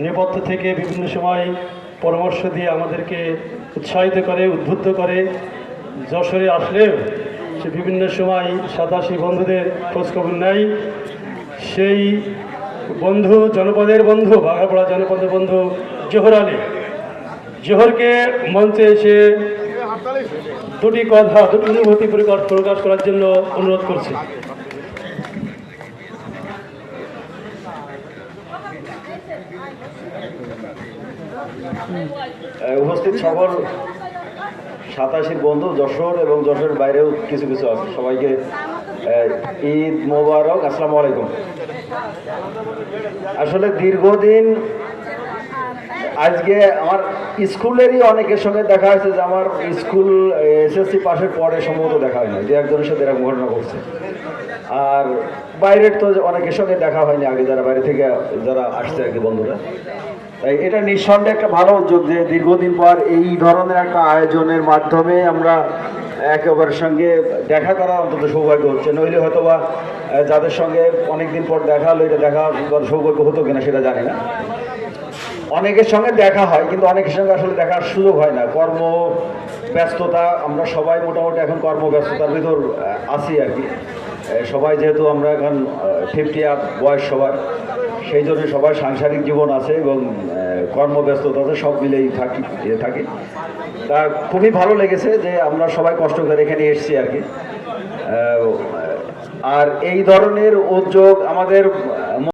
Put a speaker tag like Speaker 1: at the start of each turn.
Speaker 1: নেপথ্য থেকে বিভিন্ন সময় পরামর্শ দিয়ে আমাদেরকে উৎসাহিত করে, উদ্বুদ্ধ করে। যশোরে আসলেও সে বিভিন্ন সময় সাতাশি বন্ধুদের খোঁজখবর নেয়। সেই বন্ধু, জনপদের বন্ধু, বাঘাপাড়া জনপদের বন্ধু জোহর আলী, জোহরকে মঞ্চে এসে দুটি কথা, দুটি অনুভূতি প্রকাশ করার জন্য অনুরোধ করছি।
Speaker 2: উপস্থিত সকল 87 বন্ধু, যশোর এবং যশোরের বাইরেও কিছু কিছু আছে, সবাইকে ঈদ মোবারক, আসসালামু আলাইকুম। আসলে দীর্ঘদিন আজকে আমার স্কুলেরই অনেকের সঙ্গে দেখা হয়েছে, যে আমার স্কুল এসএসসি পাশের পরে সম্ভবত দেখা হয় না, যে একজনের সাথে এরকম ঘটনা ঘটছে। আর বাইরের তো অনেকের সঙ্গে দেখা হয়নি আগে, যারা বাইরে থেকে যারা আসছে আর কি, বন্ধুরা। তাই এটা নিঃসন্দেহে একটা ভালো উদ্যোগ যে দীর্ঘদিন পর এই ধরনের একটা আয়োজনের মাধ্যমে আমরা একে অপরের সঙ্গে দেখা করা অন্তত সৌভাগ্য হচ্ছে। নইলে হয়তো বা যাদের সঙ্গে অনেকদিন পর দেখা হলো, এটা দেখা সৌভাগ্য হতো কিনা সেটা জানি না। অনেকের সঙ্গে দেখা হয়, কিন্তু অনেকের সঙ্গে আসলে দেখার সুযোগ হয় না। কর্ম ব্যস্ততা, আমরা সবাই মোটামুটি এখন কর্মব্যস্ততার ভিতর আছি আর কি। সবাই যেহেতু আমরা এখন 50 আপ বয়স সবার, সেই জন্য সবার সাংসারিক জীবন আছে এবং কর্মব্যস্ততাতে সব মিলেই থাকি। তা খুবই ভালো লেগেছে যে আমরা সবাই কষ্ট করে এখানে এসেছি আর কি। আর এই ধরনের উদ্যোগ আমাদের